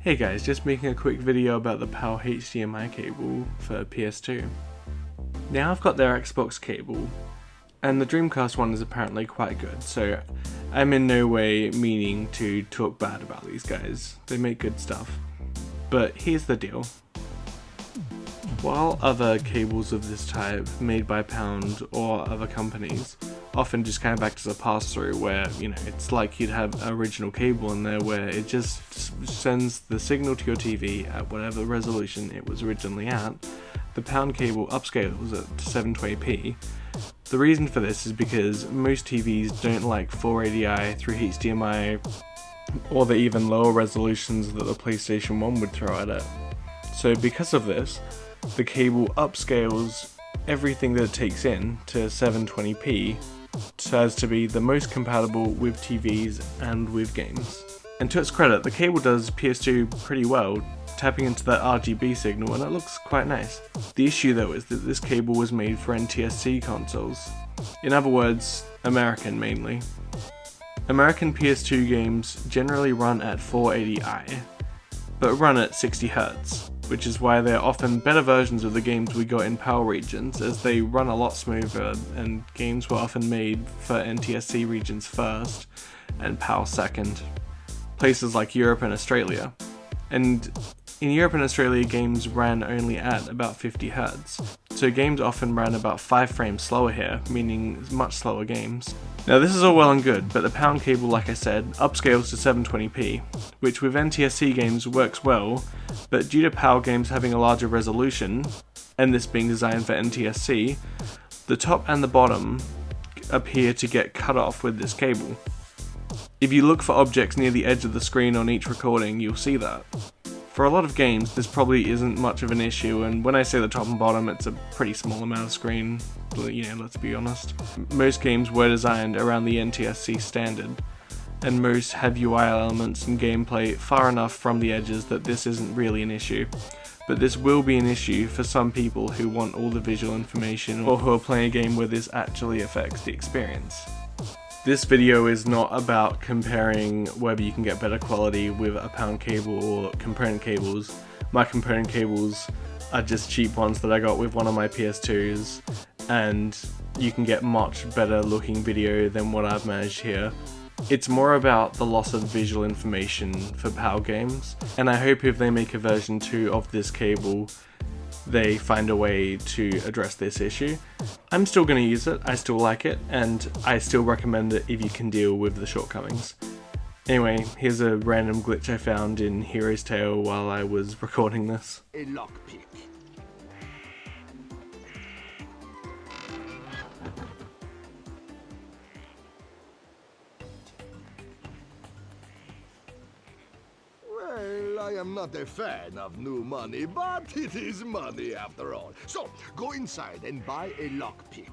Hey guys, just making a quick video about the POUND HDMI cable for PS2. Now I've got their Xbox cable, and the Dreamcast one is apparently quite good, so I'm in no way meaning to talk bad about these guys. They make good stuff. But here's the deal. While other cables of this type made by POUND or other companies often just kind of act as a pass-through where, it's like you'd have an original cable in there where it just sends the signal to your TV at whatever resolution it was originally at, the POUND cable upscales it to 720p. The reason for this is because most TVs don't like 480i through HDMI or the even lower resolutions that the PlayStation 1 would throw at it. So because of this, the cable upscales everything that it takes in to 720p so as to be the most compatible with TVs and with games. And to its credit, the cable does PS2 pretty well, tapping into that RGB signal, and it looks quite nice. The issue though is that this cable was made for NTSC consoles. In other words, American mainly. American PS2 games generally run at 480i, but run at 60Hz, which is why they're often better versions of the games we got in PAL regions, as they run a lot smoother, and games were often made for NTSC regions first, and PAL second. Places like Europe and Australia. And in Europe and Australia, games ran only at about 50Hz, so games often ran about 5 frames slower here, meaning much slower games. Now this is all well and good, but the POUND cable, like I said, upscales to 720p, which with NTSC games works well, but due to PAL games having a larger resolution, and this being designed for NTSC, the top and the bottom appear to get cut off with this cable. If you look for objects near the edge of the screen on each recording, you'll see that. For a lot of games, this probably isn't much of an issue, and when I say the top and bottom, it's a pretty small amount of screen, let's be honest. Most games were designed around the NTSC standard, and most have UI elements and gameplay far enough from the edges that this isn't really an issue. But this will be an issue for some people who want all the visual information or who are playing a game where this actually affects the experience. This video is not about comparing whether you can get better quality with a POUND cable or component cables. My component cables are just cheap ones that I got with one of my PS2s, and you can get much better looking video than what I've managed here. It's more about the loss of visual information for PAL games, and I hope if they make a version 2 of this cable, they find a way to address this issue. I'm still going to use it, I still like it, and I still recommend it if you can deal with the shortcomings. Anyway, here's a random glitch I found in Hero's Tale while I was recording this. A lockpick. Well, I am not a fan of new money, but it is money after all. So, go inside and buy a lockpick.